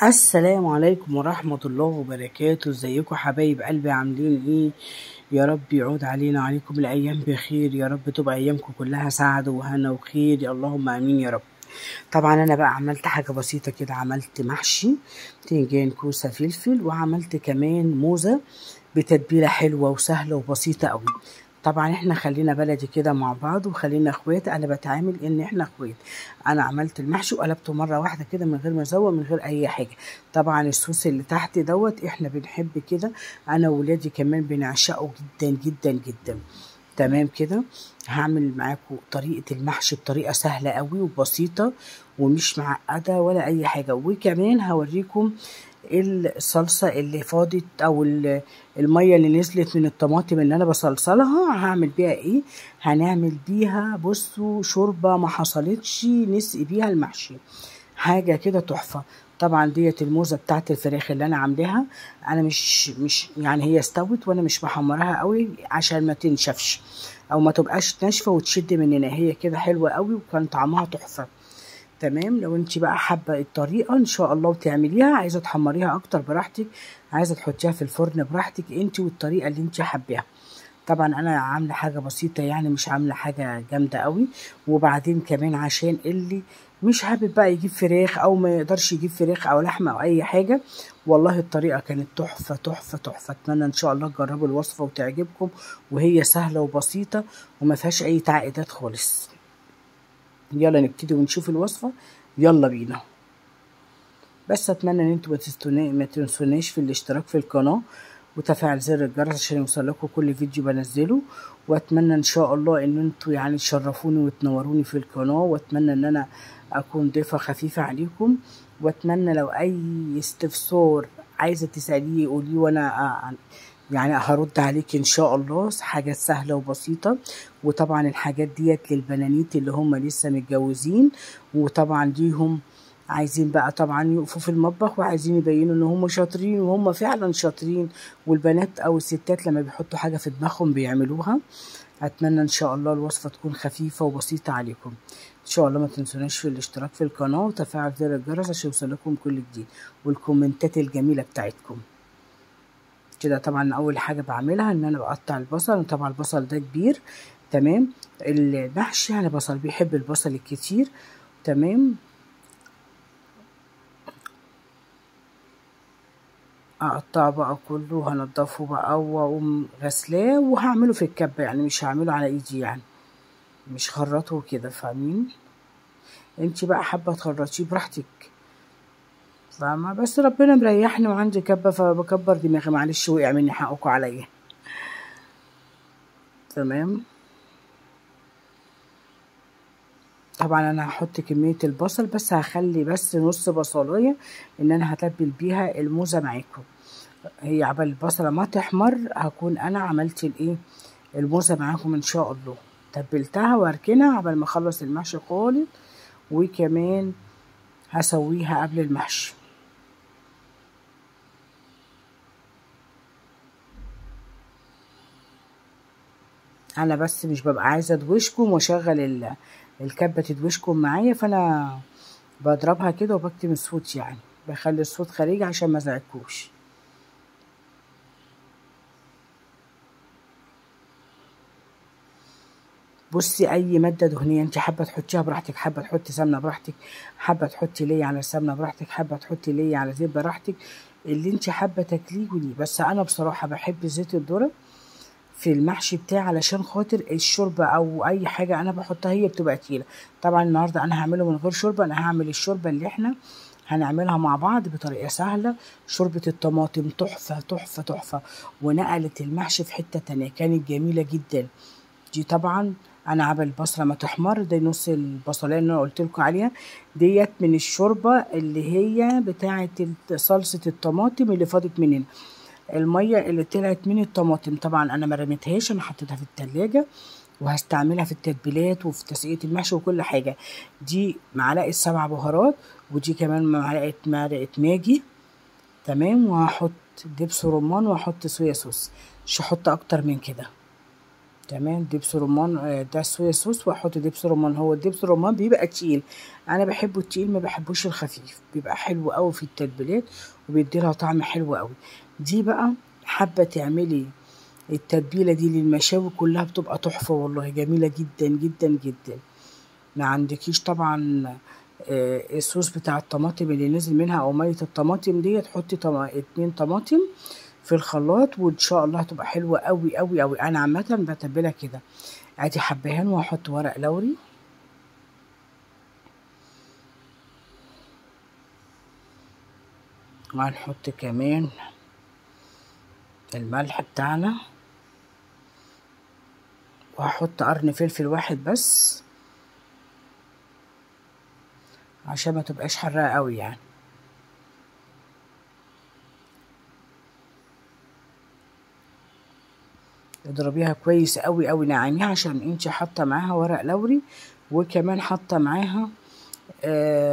السلام عليكم ورحمة الله وبركاته. ازيكم حبايب قلبي؟ عاملين ايه؟ يا رب يعود علينا وعليكم الأيام بخير، يا رب تبقى أيامكم كلها سعد وهنا وخير، يا اللهم آمين يا رب. طبعا أنا بقى عملت حاجة بسيطة كده، عملت محشي بتنجان كوسة فلفل، وعملت كمان موزة بتتبيلة حلوة وسهلة وبسيطة قوي. طبعا احنا خلينا بلدي كده مع بعض وخلينا اخوات، انا بتعامل ان احنا اخوات. انا عملت المحشي وقلبته مره واحده كده من غير ما ازوق، من غير اي حاجه. طبعا الصوص اللي تحت دوت احنا بنحب كده، انا وولادي كمان بنعشقه جدا جدا جدا. تمام كده. هعمل معاكم طريقة المحشي بطريقة سهلة قوي وبسيطة ومش معقدة ولا أي حاجة، وكمان هوريكم الصلصة اللي فاضت أو المية اللي نزلت من الطماطم اللي أنا بصلصلها هعمل بيها إيه. هنعمل بيها بصوا شوربة ما حصلتش نسقي بيها المحشي، حاجة كده تحفة. طبعا ديت الموزة بتاعت الفراخ اللي انا عاملاها، انا مش يعني هي استوت وانا مش محمراها قوي عشان ما تنشفش او ما تبقاش ناشفة وتشد مننا، هي كده حلوة قوي وكان طعمها تحفة. تمام. لو انت بقى حابة الطريقة ان شاء الله وتعمليها، عايزة تحمريها اكتر براحتك، عايزة تحطيها في الفرن براحتك انت والطريقة اللي انت حباها. طبعا انا عامله حاجه بسيطه يعني، مش عامله حاجه جامده قوي. وبعدين كمان عشان اللي مش حابب بقى يجيب فراخ او ما يقدرش يجيب فراخ او لحمه او اي حاجه، والله الطريقه كانت تحفه تحفه تحفه. اتمنى ان شاء الله تجربوا الوصفه وتعجبكم، وهي سهله وبسيطه وما فيهاش اي تعقيدات خالص. يلا نبتدي ونشوف الوصفه، يلا بينا. بس اتمنى ان انتوا ما تنسوناش في الاشتراك في القناه وتفعيل زر الجرس عشان يوصلكوا كل فيديو بنزله. واتمنى ان شاء الله ان انتوا يعني تشرفوني وتنوروني في القناه، واتمنى ان انا اكون ضيفه خفيفه عليكم. واتمنى لو اي استفسار عايزه تساليه قوليه وانا يعني هرد عليك ان شاء الله. حاجات سهله وبسيطه. وطبعا الحاجات ديت للبنانيت اللي هم لسه متجوزين، وطبعا ليهم عايزين بقى طبعا يقفوا في المطبخ وعايزين يبينوا ان هم شاطرين، وهم فعلا شاطرين. والبنات او الستات لما بيحطوا حاجه في دماغهم بيعملوها. اتمنى ان شاء الله الوصفه تكون خفيفه وبسيطه عليكم. ان شاء الله ما تنسوناش في الاشتراك في القناه وتفعيل زر الجرس عشان يوصلكم كل جديد، والكومنتات الجميله بتاعتكم كده. طبعا اول حاجه بعملها ان انا بقطع البصل، وطبعا البصل ده كبير. تمام. المحشي انا بصل بيحب البصل الكتير. تمام. اقطعه بقى كله وهنضفه بقى واقوم غسلاه وهعمله في الكبه، يعني مش هعمله على ايدي، يعني مش خرطه كده، فاهمين؟ انتي بقى حابه تخرطيه براحتك، فاهمه؟ بس ربنا مريحني وعندي كبه فبكبر دماغي، معلش وقع مني حقكم عليا. تمام. طبعا انا هحط كميه البصل بس، هخلي بس نص بصلايه ان انا هتبل بيها الموزه معاكم. هي عبال البصله ما تحمر هكون انا عملت الايه، الموزه معاكم ان شاء الله. تبلتها واركنها عبال ما اخلص المحشي خالص، وكمان هسويها قبل المحشي. انا بس مش ببقى عايزه ادوشكم واشغل الكبه تدوشكم معايا، فانا بضربها كده وبكتم الصوت، يعني بخلي الصوت خارجي عشان ما ازعجكوش. بصي اي ماده دهنيه انت حابه تحطيها براحتك، حابه تحطي سمنه براحتك، حابه تحطي ليا على السمنه براحتك، حابه تحطي ليا على زيت براحتك، اللي انت حابه تاكليه ودي. بس انا بصراحه بحب زيت الذره في المحشي بتاعي علشان خاطر الشوربه او اي حاجه انا بحطها هي بتبقى تقيله. طبعا النهارده انا هعمله من غير شوربه، انا هعمل الشوربه اللي احنا هنعملها مع بعض بطريقه سهله. شوربه الطماطم تحفه تحفه تحفه، ونقلت المحشي في حته تانية، كانت جميله جدا. دي طبعا انا عبل البصله ما تحمر، دي نص البصلايه اللي انا قلت لكم عليها ديت من الشوربه اللي هي بتاعه صلصه الطماطم اللي فاضت مننا، الميه اللي طلعت من الطماطم. طبعا انا ما رميتهاش، انا حطيتها في التلاجة وهستعملها في التتبيلات وفي تسقية المحشي وكل حاجة. دي معلقة 7 بهارات، ودي كمان معلقة ماجي. تمام. وهحط دبس رمان وهحط صويا صوص، مش هحط اكتر من كده. تمام. دبس رمان، ده صويا صوص، واحط دبس رمان. هو الدبس رمان بيبقى تقيل، انا بحبه التقيل، ما بحبوش الخفيف، بيبقى حلو قوي في التتبيلات وبيدي لها طعم حلو قوي. دي بقى حابه تعملي التتبيله دي للمشاوي كلها، بتبقى تحفه والله، جميله جدا جدا جدا. ما عندكيش طبعا الصوص بتاع الطماطم اللي نزل منها او ميه الطماطم دي، تحطي 2 طماطم في الخلاط، وان شاء الله هتبقى حلوه قوي قوي قوي. انا عامه بتبلها كده، ادي حبهان، وهحط ورق لوري، وهنحط كمان الملح بتاعنا، وهحط قرن فلفل واحد بس عشان ما تبقاش حراقه قوي يعني. اضربيها كويس قوي قوي، ناعميها، عشان انتي حاطه معاها ورق لوري، وكمان حاطه معاها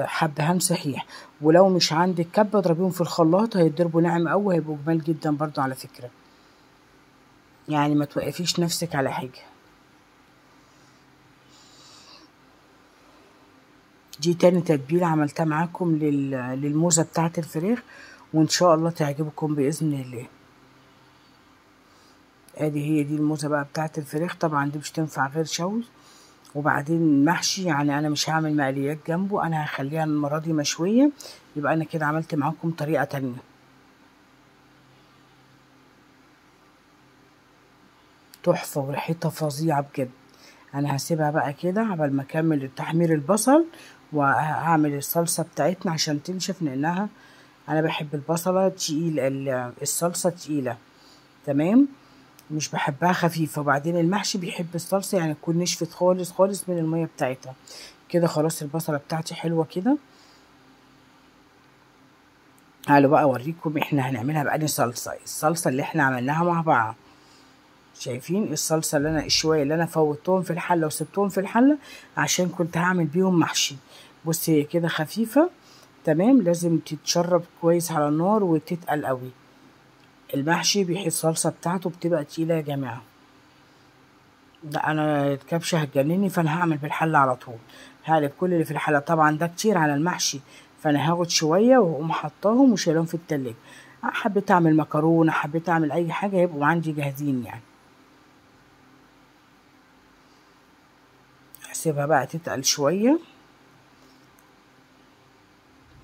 حبهان صحيح. ولو مش عندك كبه اضربيهم في الخلاط، هيتضربوا ناعم قوي، هيبقوا جمال جدا برضو على فكره، يعني ما توقفيش نفسك على حاجه. دي تاني تتبيله عملتها معاكم للموزه بتاعه الفراخ، وان شاء الله تعجبكم باذن الله. ادي هي دي الموزه بقى بتاعه الفراخ، طبعا دي مش تنفع غير شوي. وبعدين محشي، يعني انا مش هعمل مقليات جنبه، انا هخليها المره دي مشويه، يبقى انا كده عملت معاكم طريقه تانية. تحفه وريحتها فظيعه بجد. انا هسيبها بقى كده عبال ما اكمل تحمير البصل، وهعمل الصلصه بتاعتنا عشان تنشف، لانها انا بحب البصله تقيل، الصلصه تقيله، تمام، مش بحبها خفيفه. وبعدين المحشي بيحب الصلصه يعني تكون نشفت خالص خالص من الميه بتاعتها. كده خلاص البصله بتاعتي حلوه كده. تعالوا بقى اوريكم احنا هنعملها بأني صلصه، الصلصه اللي احنا عملناها مع بعض. شايفين الصلصه اللي انا الشويه اللي انا فوتهم في الحله وسبتهم في الحله عشان كنت هعمل بيهم محشي. بصي هي كده خفيفه، تمام، لازم تتشرب كويس على النار وتتقل قوي. المحشي بيحط الصلصه بتاعته بتبقى تقيله يا جماعه. لا انا الكبشه هتجنني، فانا هعمل بالحله على طول، هقلب كل اللي في الحله. طبعا ده كتير على المحشي، فانا هاخد شويه واقوم حطاهم وشايلهم في التلاجة. حبيت اعمل مكرونه، حبيت اعمل اي حاجه، يبقوا عندي جاهزين يعني. هسيبها بقى تتقل شويه،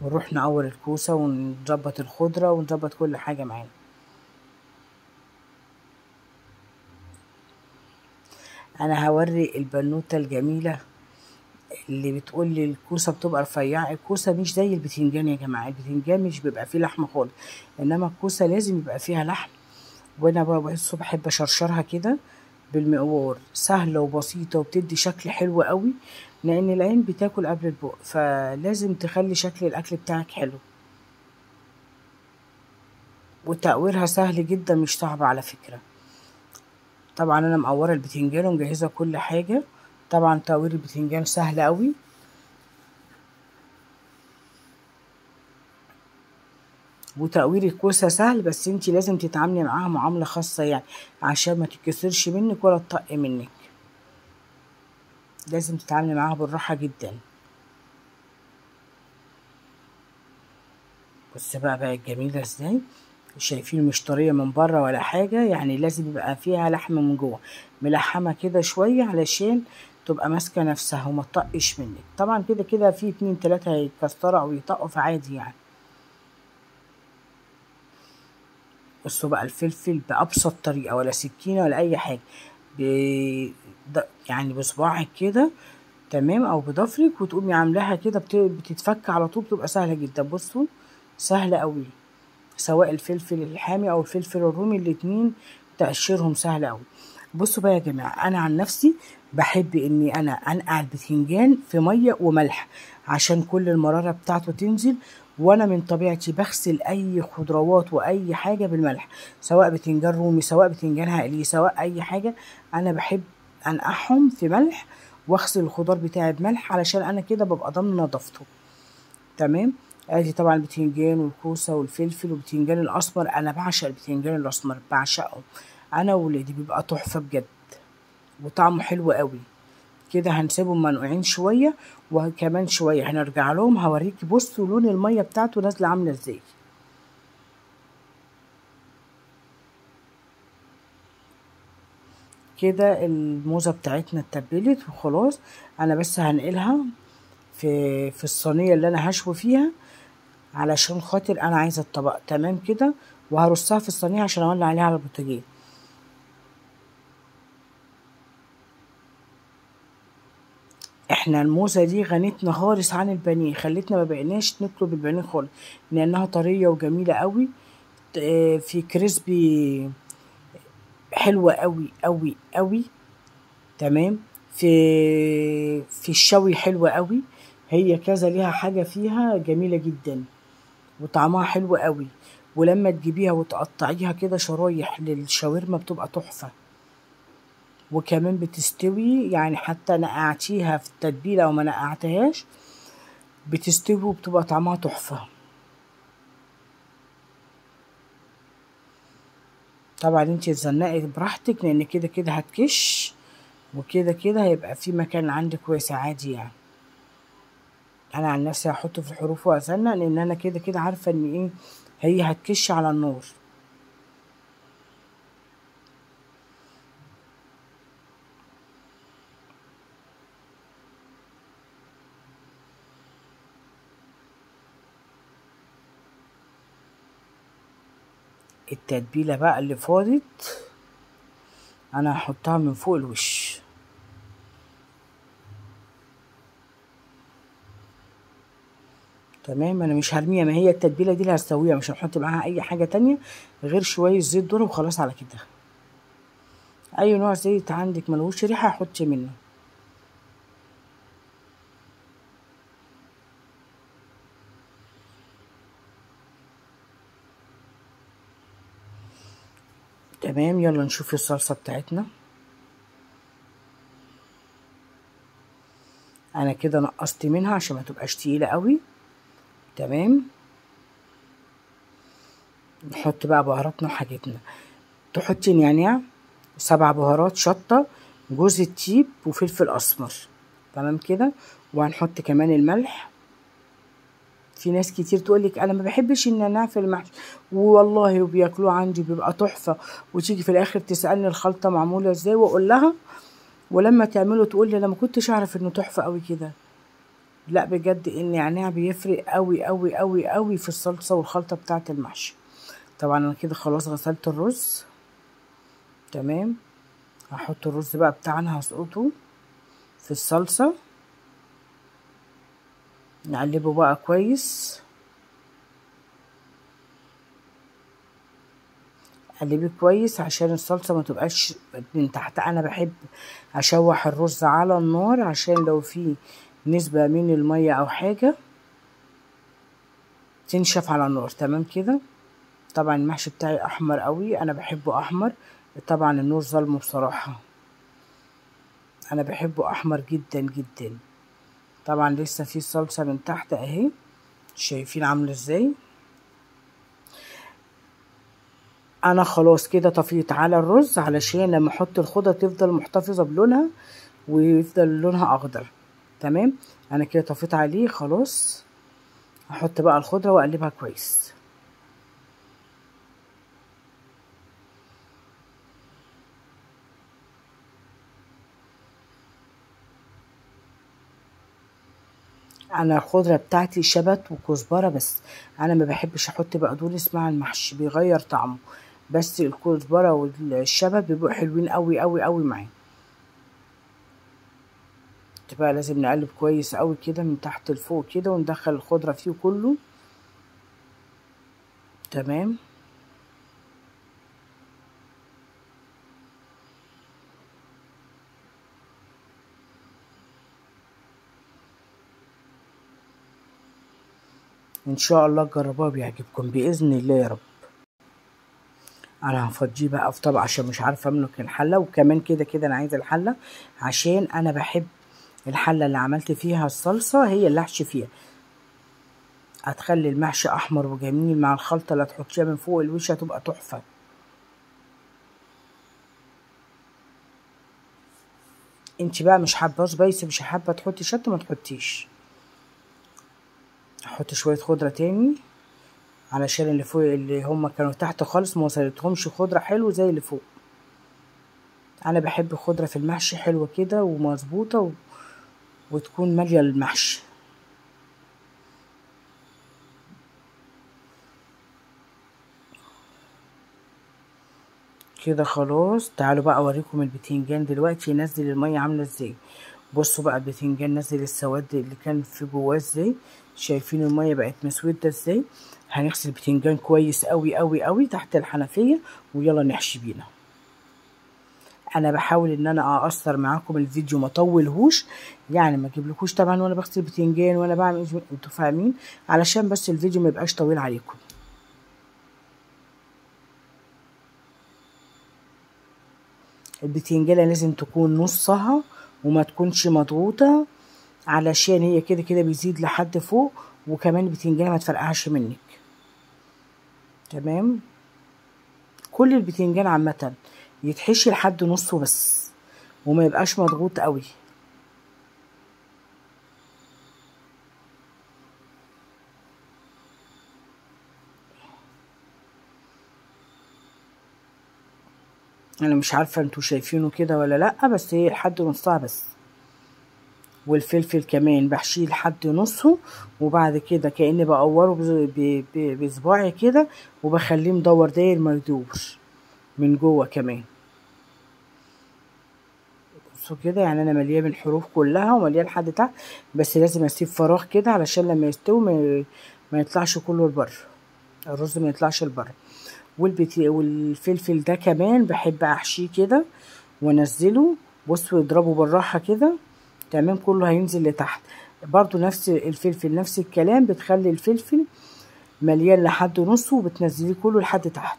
ونروح نقور الكوسه ونظبط الخضره ونظبط كل حاجه معانا. انا هوري البنوته الجميله اللي بتقول لي الكوسه بتبقى رفيعه. الكوسه مش زي البتنجان يا جماعه، البتنجان مش بيبقى فيه لحمه خالص، انما الكوسه لازم يبقى فيها لحم. وانا بصوا بحب اشرشرها كده بالمقوار، سهله وبسيطه وبتدي شكل حلو قوي، لان العين بتاكل قبل البق، فلازم تخلي شكل الاكل بتاعك حلو. وتقويرها سهل جدا، مش صعب على فكره. طبعا انا مقوره البتنجان ومجهزه كل حاجه. طبعا تقوير البتنجان سهل قوي، وتقوير الكوسه سهل، بس انتي لازم تتعاملي معاها معامله خاصه يعني، عشان ما تتكسرش منك ولا تطق منك، لازم تتعاملي معاها بالراحه جدا. بص بقى الجميله ازاي، شايفين مش طريه من بره ولا حاجه، يعني لازم يبقى فيها لحم من جوه، ملحمه كده شويه علشان تبقى ماسكه نفسها وما تطقش منك. طبعا كده كده في 2 3 هيتكسروا او يطقوا، فعادي يعني. بصوا بقى الفلفل بأبسط طريقة، ولا سكينة ولا أي حاجة، ب... يعني بصباعك كده، تمام، أو بضفرك، وتقومي عاملاها كده بتتفك على طول، بتبقى سهلة جدا. بصوا سهلة قوي، سواء الفلفل الحامي أو الفلفل الرومي، الاتنين تقشيرهم سهل قوي. بصوا بقى يا جماعة، أنا عن نفسي بحب إني أنا أنقع البتنجان في مية وملح عشان كل المرارة بتاعته تنزل. وانا من طبيعتي بغسل اي خضروات واي حاجه بالملح، سواء بتنجان رومي، سواء بتنجان هقليه، سواء اي حاجه، انا بحب انقعهم في ملح واغسل الخضار بتاعي بملح، علشان انا كده ببقى ضامنه نظافته، تمام. ادي طبعا البتنجان والكوسه والفلفل والبتنجان الاسمر، انا بعشق البتنجان الاسمر، بعشقه انا وولادي، بيبقى تحفه بجد. وطعمه حلو قوي. كده هنسيبهم منقوعين شويه، وكمان شويه هنرجع لهم هوريكي. بصوا لون الميه بتاعته نازله عامله ازاي. كده الموزه بتاعتنا اتبلت وخلاص. انا بس هنقلها في الصينيه اللي انا هشوي فيها، علشان خاطر انا عايزه الطبق تمام كده، وهرصها في الصينيه عشان اولع عليها على البوتاجاز. احنا الموزه دي غنتنا خالص عن البانيه، خلتنا ما بقيناش نطلب البانيه خالص، لانها طريه وجميله قوي. في كريسبي حلوه قوي قوي قوي. تمام. في الشوي حلوه قوي. هي كذا ليها حاجه فيها جميله جدا، وطعمها حلو قوي. ولما تجيبيها وتقطعيها كده شرايح للشاورما بتبقى تحفه. وكمان بتستوي، يعني حتى نقعتيها في التتبيله او ما نقعتهاش بتستوي وبتبقى طعمها تحفه. طبعا انت تزنقي براحتك، لان كده كده هتكش، وكده كده هيبقى في مكان عندك واسع عادي يعني. انا عن نفسي هحطه في الحروف وازنق، لان انا كده كده عارفه ان ايه، هي هتكش على النار. التتبيله بقى اللي فاضت انا هحطها من فوق الوش. تمام. انا مش هرميها، ما هي التتبيله دي اللي هسويها، مش هنحط معاها اي حاجه تانية غير شويه زيت ذره وخلاص على كده. اي نوع زيت عندك ملوش ريحه حطي منه. تمام. يلا نشوف الصلصه بتاعتنا. انا كده نقصت منها عشان ما تبقاش تقيله قوي. تمام. نحط بقى بهاراتنا وحاجتنا. تحطي نعناع، 7 بهارات، شطه، جوز الطيب، وفلفل اسمر. تمام كده. وهنحط كمان الملح. في ناس كتير تقولك انا ما بحبش النعناع في المحشي، والله وبياكلوه عندي بيبقى تحفه، وتيجي في الاخر تسالني الخلطه معموله ازاي واقول لها، ولما تعمله تقول لي انا ما كنتش اعرف انه تحفه قوي كده. لا بجد النعناع بيفرق قوي قوي قوي قوي في الصلصه والخلطه بتاعه المحشي. طبعا انا كده خلاص غسلت الرز. تمام. هحط الرز بقى بتاعنا هسقطه في الصلصه، نقلبه بقى كويس. قلبيه كويس عشان الصلصه ما تبقاش من تحت. انا بحب اشوح الرز على النار عشان لو في نسبه من الميه او حاجه تنشف على النار. تمام كده. طبعا المحشي بتاعي احمر قوي، انا بحبه احمر. طبعا النور ظلمه بصراحه، انا بحبه احمر جدا جدا. طبعا لسه في صلصه من تحت اهي، شايفين عامله ازاي. انا خلاص كده طفيت على الرز علشان لما احط الخضره تفضل محتفظه بلونها ويفضل لونها اخضر. تمام. انا كده طفيت عليه خلاص. هحط بقى الخضره واقلبها كويس. انا الخضره بتاعتي شبت وكزبره بس، انا ما بحبش احط بقدونس مع المحشي بيغير طعمه، بس الكزبره والشبت بيبقوا حلوين قوي قوي قوي معاه. بقى لازم نقلب كويس قوي كده من تحت لفوق كده، وندخل الخضره فيه كله. تمام. ان شاء الله تجربوها بيعجبكم باذن الله يا رب. انا هفضيه بقى في طبق عشان مش عارفه املك الحله. وكمان كده كده انا عايزه الحله عشان انا بحب الحله اللي عملت فيها الصلصه هي اللي احشي فيها. هتخلي المحشي احمر وجميل مع الخلطه اللي هتحطيها من فوق الوش، هتبقى تحفه. انت بقى مش حابه سبايسي، مش حابه تحطي شطه ما تحطيش. احط شويه خضره تاني علشان اللي فوق اللي هما كانوا تحت خالص ما وصلتهمش خضره حلو زي اللي فوق. انا بحب خضره في المحشي حلوه كده ومظبوطه وتكون ماليه المحشي. كده خلاص. تعالوا بقى اوريكم البتنجان دلوقتي ينزل الميه عامله ازاي. بصوا بقى البتنجان نزل السواد اللي كان في جواه ازاي. شايفين الميه بقت مسوده ازاي. هنغسل البتنجان كويس قوي قوي قوي تحت الحنفيه ويلا نحشي بينا. انا بحاول ان انا اقصر معاكم الفيديو ما اطولهوش، يعني ما اجيبلكوش طبعا وانا بغسل البتنجان وانا بعمل انتوا فاهمين، علشان بس الفيديو ما يبقاش طويل عليكم. البتنجانة لازم تكون نصها وما تكونش مضغوطة، علشان هي كده كده بيزيد لحد فوق، وكمان البتنجانة ما تفرقعش منك. تمام. كل البتنجان عامة يتحشي لحد نصه بس وما يبقاش مضغوط قوي. انا مش عارفة انتوا شايفينه كده ولا لا، بس هي لحد نصها بس. والفلفل كمان بحشيه لحد نصه، وبعد كده كأني بقوره بصباعي كده وبخليه مدور داير ما يدورش من جوه كمان. بصوا كده، يعني انا ملياه من الحروف كلها وملياه لحد تحت، بس لازم اسيب فراغ كده علشان لما يستوي ما يطلعش كله لبره، الرز ما يطلعش لبره. والفلفل ده كمان بحب احشيه كده وانزله. بصوا اضربه بالراحه كده. تمام. كله هينزل لتحت. برضو نفس الفلفل نفس الكلام، بتخلي الفلفل مليان لحد نصه وبتنزليه كله لحد تحت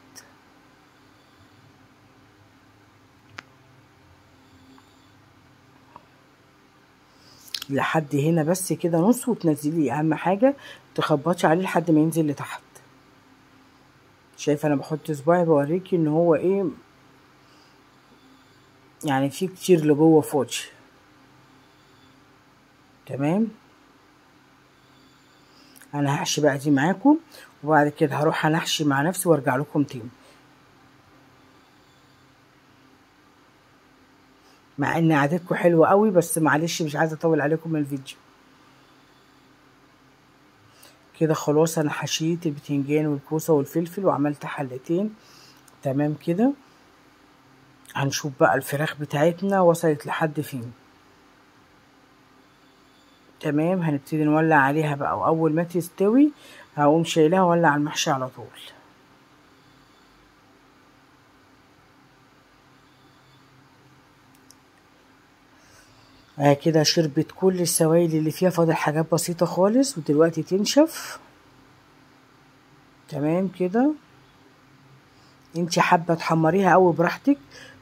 لحد هنا بس كده نص، وتنزليه. اهم حاجه تخبطي عليه لحد ما ينزل لتحت. شايفه انا بحط صباعي بوريكي ان هو ايه، يعني فيه كتير لجوه فاضي. تمام. انا هحشي بقى دي معاكم، وبعد كده هروح انا احشي مع نفسي وارجع لكم تاني، مع ان قعدتكم حلوه قوي، بس معلش مش عايزه اطول عليكم الفيديو. كده خلاص انا حشيت البتنجان والكوسه والفلفل وعملت حلتين. تمام كده. هنشوف بقى الفراخ بتاعتنا وصلت لحد فين. تمام. هنبتدي نولع عليها بقى، واول ما تستوي هقوم شايلها واولع المحشي على طول. كده شربت كل السوائل اللي فيها، فاضل حاجات بسيطة خالص ودلوقتي تنشف. تمام كده. انتي حابة تحمريها قوي براحتك،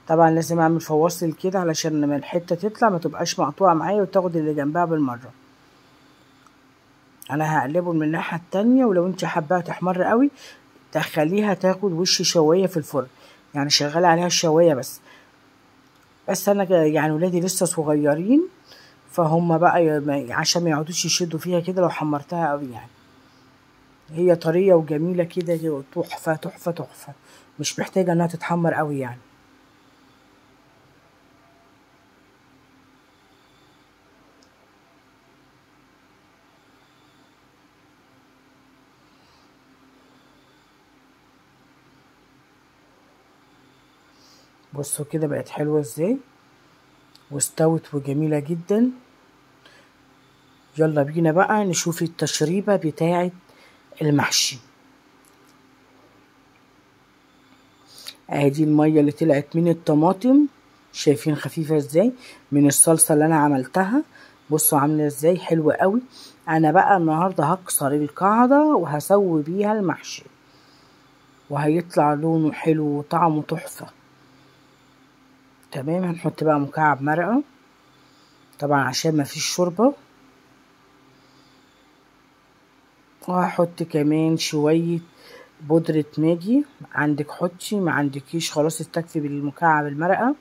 طبعا لازم اعمل فواصل كده علشان لما الحتة تطلع ما تبقاش مقطوعة معايا وتاخد اللي جنبها بالمرة. انا هقلبه من الناحية التانية، ولو انتي حاباها تحمر قوي تخليها تاخد وش شواية في الفرن، يعني شغالة عليها الشواية بس انا يعني ولادي لسه صغيرين، فهم بقى عشان ما يقعدوش يشدوا فيها كده لو حمرتها قوي. يعني هي طرية وجميلة كده، تحفة تحفة تحفة، مش محتاجة انها تتحمر قوي يعني. بصوا كده بقت حلوة ازاي واستوت وجميلة جدا. يلا بينا بقى نشوف التشريبة بتاعة المحشي. ادي المية اللي طلعت من الطماطم، شايفين خفيفة ازاي، من الصلصة اللي انا عملتها. بصوا عاملة ازاي حلوة قوي. انا بقى النهاردة هكسر القاعدة وهسوي بيها المحشي، وهيطلع لونه حلو وطعمه تحفة. تمام. هنحط بقى مكعب مرقة طبعا عشان ما فيش شوربة، وهحط كمان شوية بودرة ماجي، عندك حطي، ما عندكيش خلاص استكفي بالمكعب المرقة.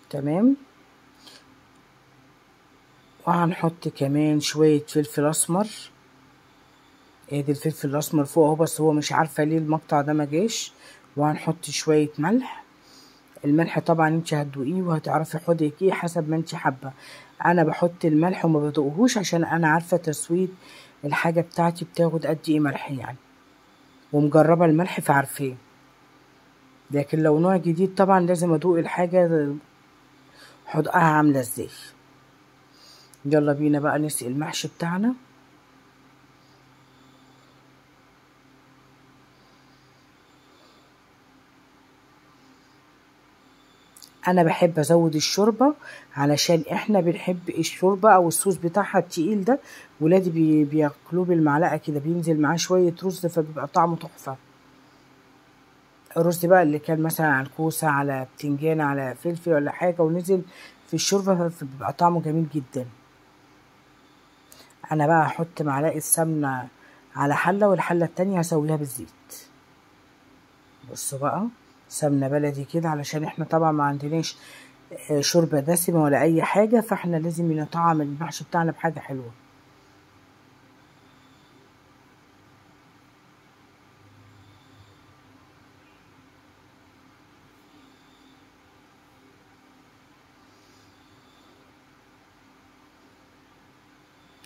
تمام. وهنحط كمان شوية فلفل اسمر. ادي الفلفل الاسمر فوق اهو، بس هو مش عارفة ليه المقطع ده مجاش. وهنحط شوية ملح. الملح طبعا انت هتدوقيه وهتعرفي حدقك ايه حسب ما انت حابة. انا بحط الملح وما بدوقهوش عشان انا عارفة تسوية الحاجة بتاعتي بتاخد قد ايه ملح يعني، ومجربة الملح فعارفاه. لكن لو نوع جديد طبعا لازم ادوق الحاجة حدقها عاملة ازاي. يلا بينا بقى نسقي المحشي بتاعنا. انا بحب ازود الشوربه علشان احنا بنحب الشوربه او الصوص بتاعها التقيل ده. ولادي بياكلوه بالمعلقه كده، بينزل معاه شويه رز فبيبقى طعمه تحفه. الرز بقى اللي كان مثلا على الكوسه على بتنجان على فلفل ولا حاجه ونزل في الشوربه فبيبقى طعمه جميل جدا. انا بقى هحط معلقه سمنه على حله، والحله التانية هسويها بالزيت. بصوا بقى، سمنه بلدي كده علشان احنا طبعا ما عندناش شوربه دسمه ولا اي حاجه، فاحنا لازم نطعم المحشي بتاعنا بحاجه حلوه.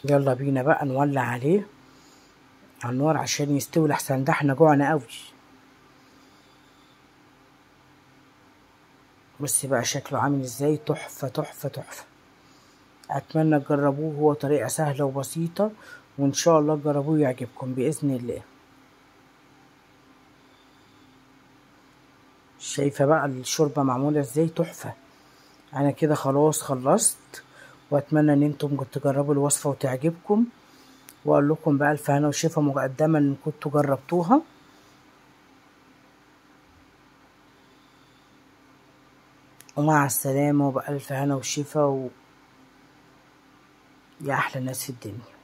يلا بينا بقى نولع عليه على النار عشان يستوي، لحسن ده احنا جوعنا قوي. بصي بقى شكله عامل ازاي، تحفه تحفه تحفه. اتمنى تجربوه، هو طريقه سهله وبسيطه، وان شاء الله تجربوه يعجبكم باذن الله. شايفه بقى الشوربه معموله ازاي، تحفه. انا كده خلاص خلصت، واتمنى ان انتم تجربوا الوصفه وتعجبكم، واقول لكم بقى الف هنا وشفا مقدما ان كنتوا جربتوها. ومع السلامه وبألف هنا وشفا، يا احلى ناس في الدنيا.